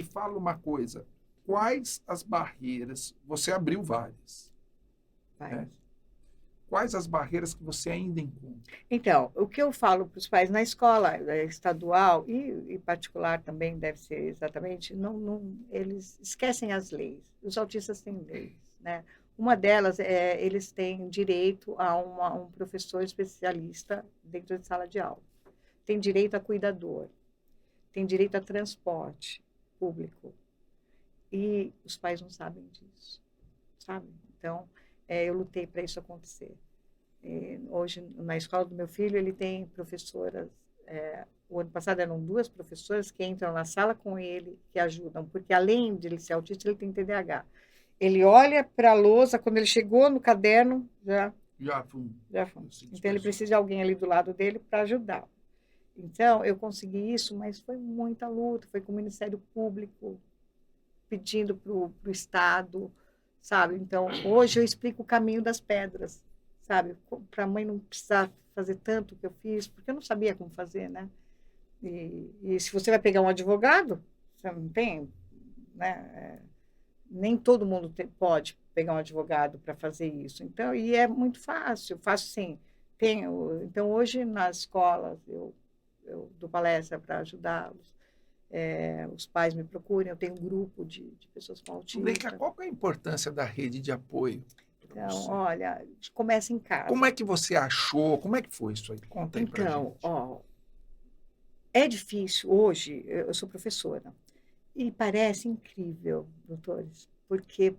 E fala uma coisa, quais as barreiras, você abriu várias, Vai. né? Quais as barreiras que você ainda encontra? Então, o que eu falo para os pais na escola estadual e particular também deve ser exatamente, eles esquecem as leis. Os autistas têm leis, né? Uma delas é eles têm direito a um professor especialista dentro de sala de aula. Tem direito a cuidador, tem direito a transporte público. E os pais não sabem disso, sabe? Então, eu lutei para isso acontecer. Hoje, na escola do meu filho, ele tem professoras. O ano passado eram 2 professoras que entram na sala com ele, que ajudam, porque além de ele ser autista, ele tem TDAH. Ele olha para a lousa, quando ele chegou no caderno, Já fui, já foi. se Então, ele dispersou. precisa de alguém ali do lado dele para ajudar. Então, eu consegui isso, mas foi muita luta. Foi com o Ministério Público pedindo para o Estado, sabe? Então, hoje eu explico o caminho das pedras, sabe? Para a mãe não precisar fazer tanto que eu fiz, porque eu não sabia como fazer, né? E se você vai pegar um advogado, você não tem, né? Nem todo mundo pode pegar um advogado para fazer isso. Então, e é muito fácil, fácil sim. Então, hoje nas escolas, eu dou palestra para ajudá-los. Os pais me procuram, eu tenho um grupo de pessoas com Zuleika, autismo. qual que é a importância da rede de apoio para Então, você? olha, começa em Como é casa. que você achou? Como é que foi isso aí? Conta aí pra Então, gente. ó, é difícil hoje, eu sou professora, e parece incrível, doutores, porque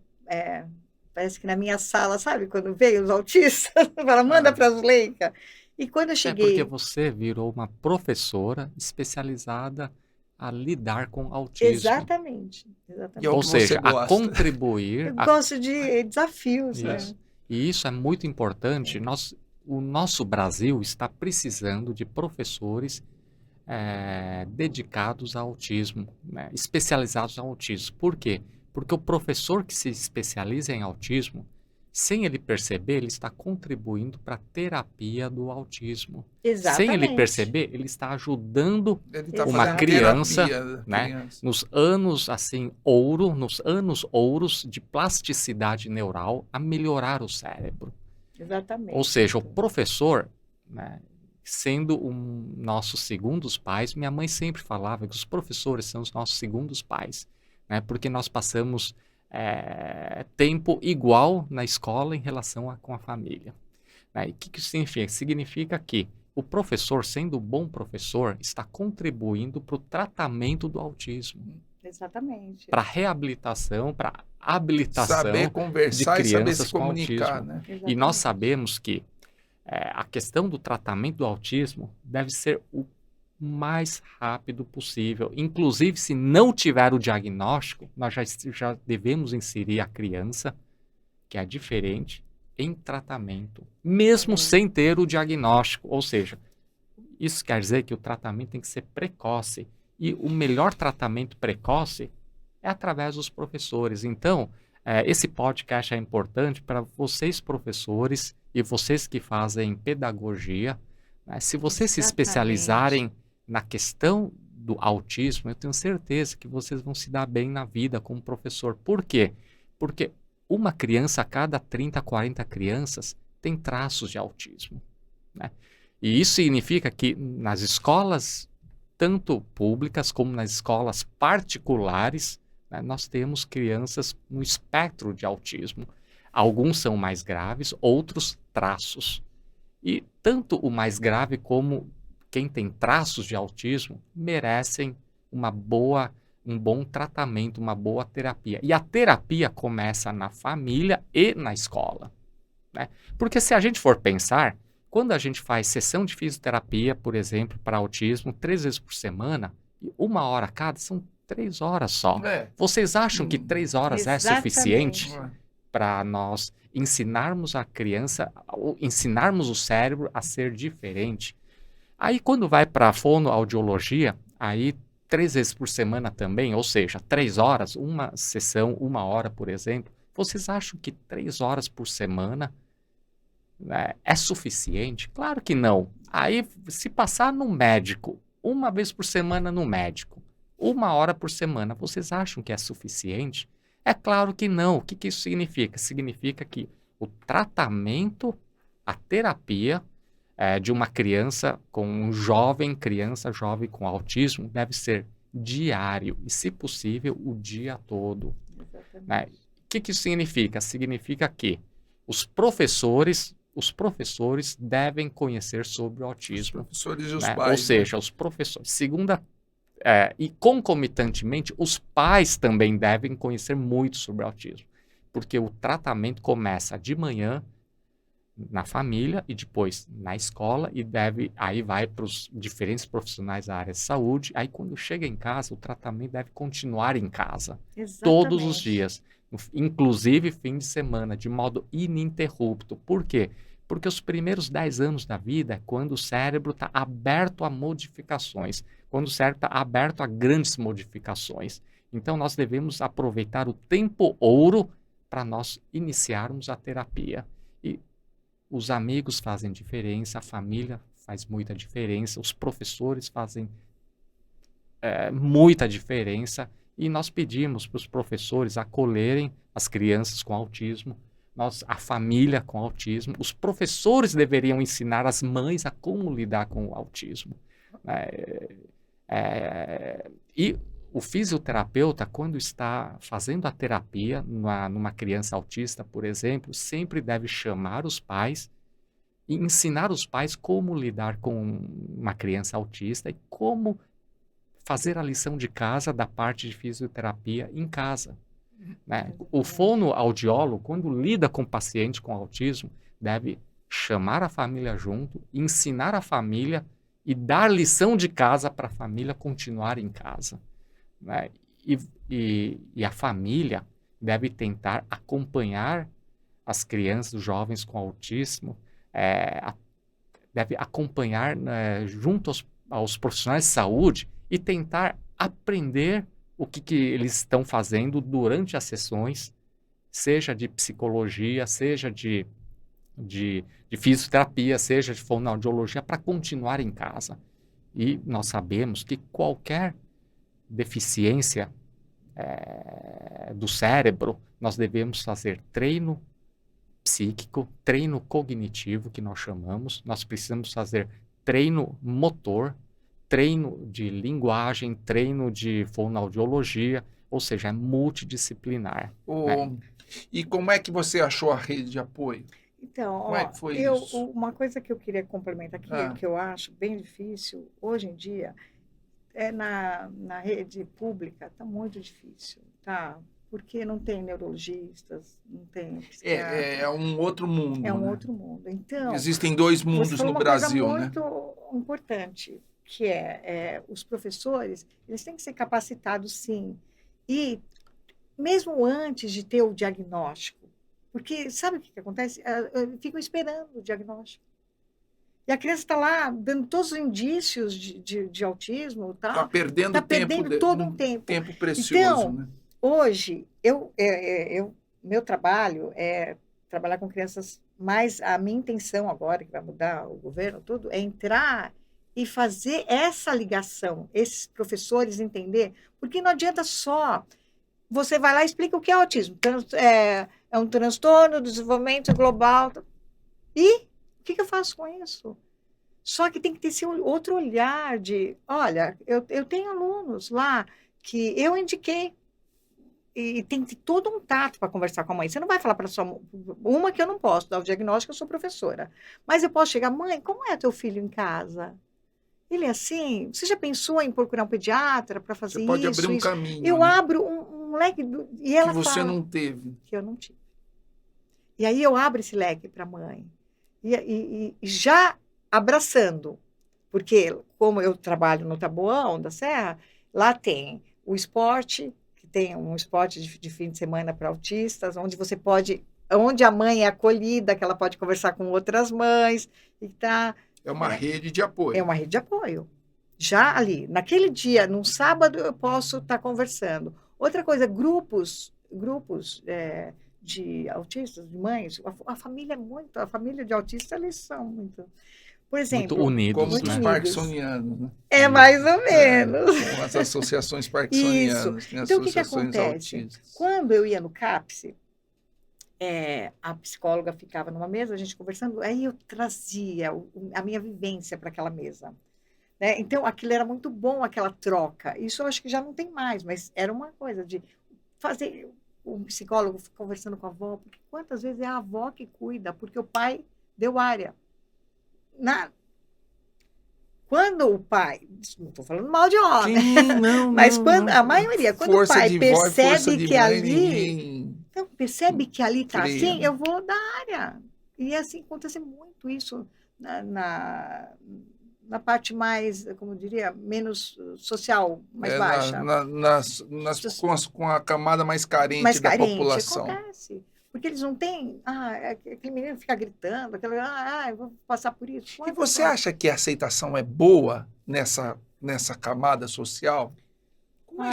parece que na minha sala, sabe, quando veio os autistas, fala, manda Ah, para a Zuleika. E quando eu É porque cheguei, você virou uma professora especializada a lidar com autismo. exatamente, e é o Ou que exatamente. você seja, a gosta. Eu contribuir a gosto de desafios, né? isso. E isso é muito importante. O nosso Brasil está precisando de professores dedicados ao autismo, né, especializados ao autismo. Por quê? Porque o professor que se especializa em autismo, sem ele perceber, ele está contribuindo para a terapia do autismo. Sem ele Exatamente, perceber, ele está ajudando Ele está uma fazendo exatamente. criança, terapia da né, criança. nos anos assim ouro, nos anos ouros de plasticidade neural, a melhorar o cérebro. Ou Exatamente, seja, o doutor. professor, né, sendo um nossos segundos pais, minha mãe sempre falava que os professores são os nossos segundos pais, né, porque nós passamos tempo igual na escola em relação com a família. Né? E o que isso significa? Significa que o professor, sendo um bom professor, está contribuindo para o tratamento do autismo, Exatamente. para a reabilitação, para a Saber habilitação de conversar e saber se crianças com comunicar, autismo. né? E nós Exatamente. sabemos que a questão do tratamento do autismo deve ser o mais rápido possível. Inclusive, se não tiver o diagnóstico, nós já devemos inserir a criança, que é diferente, em tratamento, mesmo sem ter o diagnóstico. Ou seja, isso quer dizer que o tratamento tem que ser precoce. E o melhor tratamento precoce é através dos professores. Então, esse podcast é importante para vocês, professores, e vocês que fazem pedagogia. Né? Se vocês se Exatamente. especializarem na questão do autismo, eu tenho certeza que vocês vão se dar bem na vida como professor. Por quê? Porque uma criança a cada 30, 40 crianças tem traços de autismo. Né? E isso significa que nas escolas, tanto públicas como nas escolas particulares, né, nós temos crianças no espectro de autismo. Alguns são mais graves, outros traços. E tanto o mais grave como quem tem traços de autismo merecem um bom tratamento, uma boa terapia. E a terapia começa na família e na escola. Né? Porque se a gente for pensar, quando a gente faz sessão de fisioterapia, por exemplo, para autismo, 3 vezes por semana, e 1 hora cada, são 3 horas só. É. Vocês acham que 3 horas é suficiente Exatamente. para nós ensinarmos a criança, ou ensinarmos o cérebro a ser diferente? Aí, quando vai para a fonoaudiologia, aí 3 vezes por semana também, ou seja, 3 horas, uma sessão, 1 hora, por exemplo. Vocês acham que 3 horas por semana é suficiente? Claro que não. Aí, se passar no médico, 1 vez por semana no médico, 1 hora por semana. Vocês acham que é suficiente? É claro que não. O que que isso significa? Significa que o tratamento, a terapia de uma criança com criança jovem com autismo deve ser diário e, se possível, o dia todo. Né? Exatamente. O que que isso significa? Significa que os professores devem conhecer sobre o Os autismo, professores e os né? Ou pais, né? seja, os professores. E concomitantemente, os pais também devem conhecer muito sobre o autismo, porque o tratamento começa de manhã na família e depois na escola e aí vai para os diferentes profissionais da área de saúde. Aí quando chega em casa, o tratamento deve continuar em casa, todos os Exatamente. dias, inclusive fim de semana, de modo ininterrupto. Por quê? Porque os primeiros 10 anos da vida é quando o cérebro está aberto a modificações, quando o cérebro está aberto a grandes modificações. Então nós devemos aproveitar o tempo ouro para nós iniciarmos a terapia. E os amigos fazem diferença, a família faz muita diferença, os professores fazem muita diferença, e nós pedimos para os professores acolherem as crianças com autismo, a família com autismo. Os professores deveriam ensinar as mães a como lidar com o autismo. E o fisioterapeuta, quando está fazendo a terapia numa criança autista, por exemplo, sempre deve chamar os pais e ensinar os pais como lidar com uma criança autista e como fazer a lição de casa da parte de fisioterapia em casa. Né? O fonoaudiólogo, quando lida com paciente com autismo, deve chamar a família junto, ensinar a família e dar lição de casa para a família continuar em casa. Né? E a família deve tentar acompanhar as crianças, os jovens com autismo, deve acompanhar junto aos profissionais de saúde e tentar aprender o que eles estão fazendo durante as sessões, seja de psicologia, seja de fisioterapia, seja de fonoaudiologia, para continuar em casa. E nós sabemos que qualquer deficiência do cérebro, nós devemos fazer treino psíquico, treino cognitivo, que nós chamamos. Nós precisamos fazer treino motor, treino de linguagem, treino de fonoaudiologia, ou seja, é multidisciplinar. Né? E como é que você achou a rede de apoio? Então, Como é que foi isso? uma coisa que eu queria complementar aqui, que eu acho bem difícil hoje em dia, na rede pública está muito difícil, tá? Porque não tem neurologistas, não tem psiquiatra. É um outro mundo. É um né? outro mundo. Então, existem dois mundos no Brasil, uma né? coisa muito importante, que os professores, eles têm que ser capacitados, sim. E mesmo antes de ter o diagnóstico, porque sabe o que acontece? Ficam esperando o diagnóstico. E a criança está lá dando todos os indícios de autismo. Está perdendo todo um tempo. Tempo precioso. Então, né? hoje, meu trabalho é trabalhar com crianças, mas a minha intenção agora, que vai mudar o governo, tudo, é entrar e fazer essa ligação, esses professores entender, porque não adianta só você vai lá e explica o que é autismo. É um transtorno do desenvolvimento global. E o que eu faço com isso? Só que tem que ter esse outro olhar de, olha, eu tenho alunos lá que eu indiquei, e tem que ter todo um tato para conversar com a mãe. Você não vai falar para sua uma que eu não posso dar o diagnóstico, eu sou professora. Mas eu posso chegar, mãe, como é teu filho em casa? Ele é assim? Você já pensou em procurar um pediatra para fazer isso? Você pode abrir um caminho. Eu né? abro um leque, e ela que você fala, não teve. que eu não tive. E aí eu abro esse leque para a mãe. E já abraçando, porque como eu trabalho no Taboão da Serra, lá tem o esporte, que tem um esporte de fim de semana para autistas, onde a mãe é acolhida, que ela pode conversar com outras mães, e tá. É uma rede de apoio. É uma rede de apoio. Já ali, naquele dia, num sábado, eu posso estar conversando. Outra coisa, grupos de autistas, de mães, a família de autistas, eles são muito... Por exemplo, Muito unidos, Como muito os né? unidos. parkinsonianos, né? É mais ou menos. Com as associações Isso. parkinsonianas, tem Então, o que associações acontece? autistas. Quando eu ia no CAPS, a psicóloga ficava numa mesa, a gente conversando, aí eu trazia a minha vivência para aquela mesa. Né? Então, aquilo era muito bom, aquela troca. Isso eu acho que já não tem mais, mas era uma coisa de fazer o psicólogo conversando com a avó, porque quantas vezes é a avó que cuida, porque o pai deu área. Quando o pai, não estou falando mal de homem, Sim, não, mas não, quando não. a maioria, quando o Força pai de vó e força percebe de que mãe, ali, ninguém então, percebe que ali está freia, assim, né? eu vou dar área. E assim acontece muito isso na parte mais, como eu diria, menos social, mais baixa. Com a camada mais carente Mais da carente, população. acontece. Porque eles não têm. Aquele menino fica gritando, eu vou passar por isso. E Quantas você coisas? acha que a aceitação é boa nessa camada social?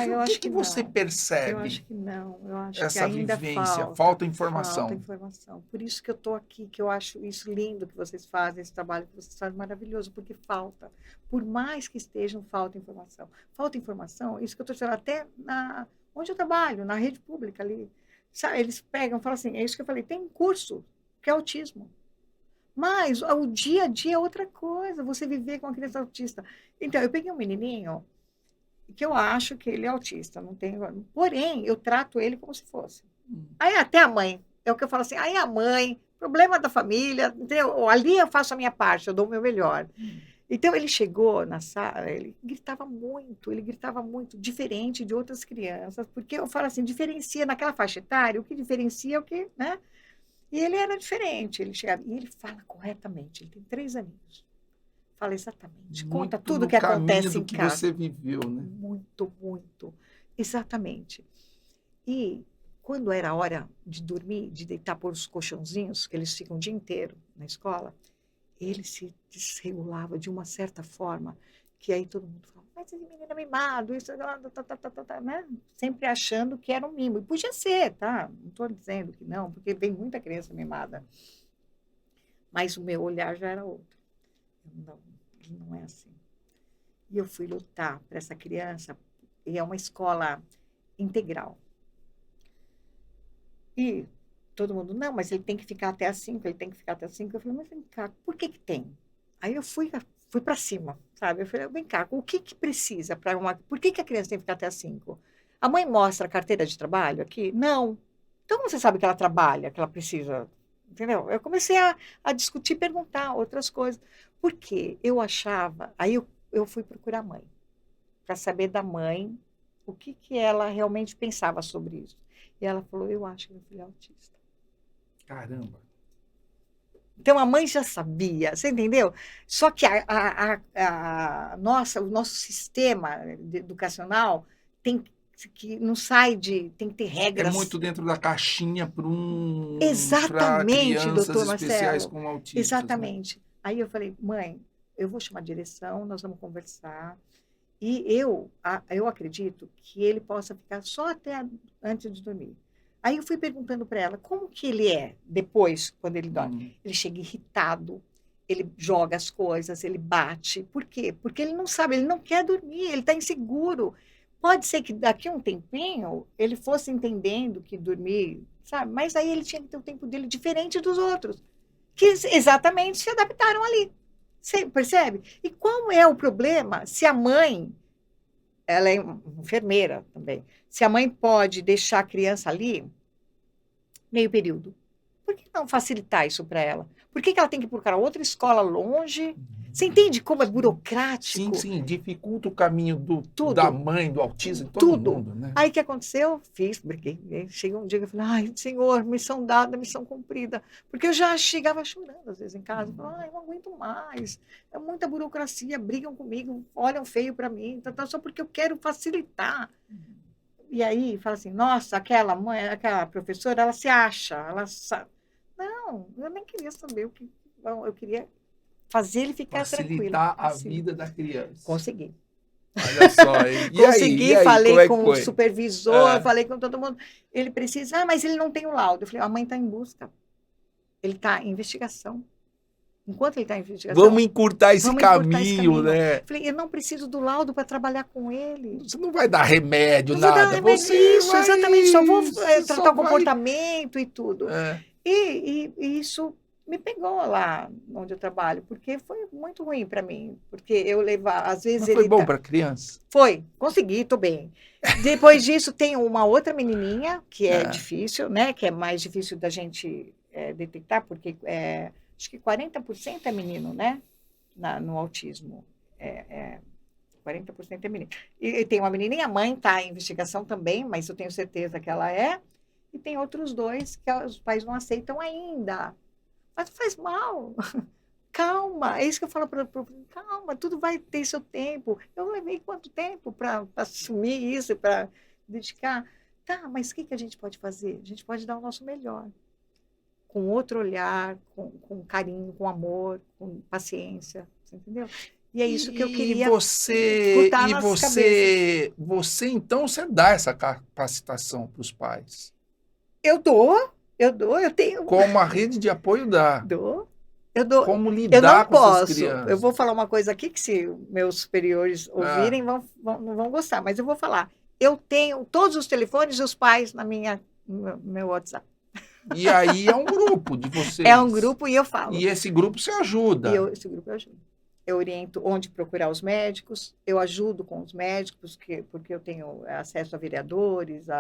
Eu O acho que que você não. Eu percebe acho que não. Eu acho que essa ainda vivência? falta. Falta informação. Falta informação. Por isso que eu estou aqui, que eu acho isso lindo que vocês fazem, esse trabalho que vocês fazem maravilhoso, porque falta. Por mais que estejam, falta informação. Falta informação, isso que eu estou dizendo, até onde eu trabalho, na rede pública ali. Sabe, eles pegam e falam assim, é isso que eu falei, tem um curso que é autismo. Mas o dia a dia é outra coisa, você viver com uma criança autista. Então, eu peguei um menininho que eu acho que ele é autista, não tem, porém, eu trato ele como se fosse. Aí até a mãe, é o que eu falo assim, aí a mãe, problema da família, entendeu? Ali eu faço a minha parte, eu dou o meu melhor. Então ele chegou na sala, ele gritava muito, diferente de outras crianças, porque eu falo assim, diferencia naquela faixa etária, o que diferencia é o que, né? E ele era diferente, ele chegava, e ele fala corretamente, ele tem 3 aninhos. Fala exatamente, conta Muito tudo no o que caminho acontece do em que casa. você viveu, né? Muito, muito. Exatamente. E quando era a hora de dormir, de deitar por os colchãozinhos, que eles ficam o dia inteiro na escola, ele se desregulava de uma certa forma, que aí todo mundo falava, mas esse menino é mimado, isso, né? Sempre achando que era um mimo. E podia ser, tá? Não estou dizendo que não, porque tem muita criança mimada. Mas o meu olhar já era outro. Não, ele não é assim. E eu fui lutar para essa criança, e é uma escola integral. E todo mundo, não, mas ele tem que ficar até as 5, ele tem que ficar até as 5. Eu falei, mas vem cá, por que tem? Aí eu fui para cima, sabe? Eu falei, vem cá, o que precisa para uma... Por que a criança tem que ficar até as 5? A mãe mostra a carteira de trabalho aqui? Não. Então você sabe que ela trabalha, que ela precisa... Entendeu? Eu comecei a discutir, perguntar outras coisas. Porque eu achava... Aí eu fui procurar a mãe, para saber da mãe o que ela realmente pensava sobre isso. E ela falou, eu acho que meu filho é autista. Caramba. Então, a mãe já sabia, você entendeu? Só que o nosso sistema educacional tem que não sai tem que ter É regras. muito dentro da caixinha para Exatamente, crianças doutor especiais Marcelo. com autistas. Exatamente. Né? Aí eu falei, mãe, eu vou chamar a direção, nós vamos conversar. E eu acredito que ele possa ficar só até antes de dormir. Aí eu fui perguntando para ela, como que ele é depois, quando ele dorme? Ele chega irritado, ele joga as coisas, ele bate. Por quê? Porque ele não sabe, ele não quer dormir, ele está inseguro. Pode ser que daqui a um tempinho ele fosse entendendo que dormir, sabe? Mas aí ele tinha que ter o tempo dele diferente dos outros, que exatamente se adaptaram ali. Você percebe? E qual é o problema se a mãe, ela é enfermeira também, se a mãe pode deixar a criança ali meio período? Por que não facilitar isso para ela? Por que ela tem que procurar outra escola longe? Você entende como é burocrático? Sim, dificulta o caminho da mãe, do autismo, de todo Tudo. mundo, né? Aí o que aconteceu? Briguei. Chegou um dia que eu falei, ai, Senhor, missão dada, missão cumprida. Porque eu já chegava chorando, às vezes, em casa. Falava, ai, não aguento mais. É muita burocracia, brigam comigo, olham feio para mim, só porque eu quero facilitar. E aí, fala assim, nossa, aquela mãe, aquela professora, ela se acha, ela sabe. Não, eu nem queria saber o que... Eu queria fazer ele ficar tranquilo. Facilitar a vida da criança. Consegui. Olha só, hein? Consegui, aí, falei com foi? o supervisor, falei com todo mundo. Ele precisa, mas ele não tem o laudo. Eu falei, a mãe está em busca. Ele está em investigação. Enquanto ele está em investigação. Vamos encurtar esse Vamos encurtar esse caminho, caminho. né? Falei, eu não preciso do laudo para trabalhar com ele. Você não vai dar remédio, Não vou dar nada. remédio. Você Isso, vai- exatamente. Só vou você tratar só o comportamento e tudo. É. E isso me pegou lá onde eu trabalho, porque foi muito ruim para mim. Porque eu levar, às vezes Mas ele. foi bom para criança? Foi, consegui, tô bem. Depois disso, tem uma outra menininha, que é difícil, né? Que é mais difícil da gente detectar, porque acho que 40% é menino, né? No autismo. 40% é menino. E tem uma menininha, a mãe está em investigação também, mas eu tenho certeza que ela é. E tem outros dois que os pais não aceitam ainda. Mas não faz mal. Calma, é isso que eu falo para o calma, tudo vai ter seu tempo. Eu levei quanto tempo para assumir isso, para dedicar? Tá, mas o que a gente pode fazer? A gente pode dar o nosso melhor. Com outro olhar, com carinho, com amor, com paciência, você entendeu? E é isso que eu queria escutar nas cabeças. Você, então, você dá essa capacitação para os pais? Eu dou, eu tenho. Como a rede de apoio dá. Eu dou. Como Eu lidar não com essas posso. crianças. Eu vou falar uma coisa aqui que se meus superiores ouvirem, não vão gostar, mas eu vou falar. Eu tenho todos os telefones dos pais no meu WhatsApp. E aí é um grupo de vocês. É um grupo e eu falo. E esse grupo se ajuda. Esse grupo eu ajudo. Eu oriento onde procurar os médicos, eu ajudo com os médicos, porque eu tenho acesso a vereadores,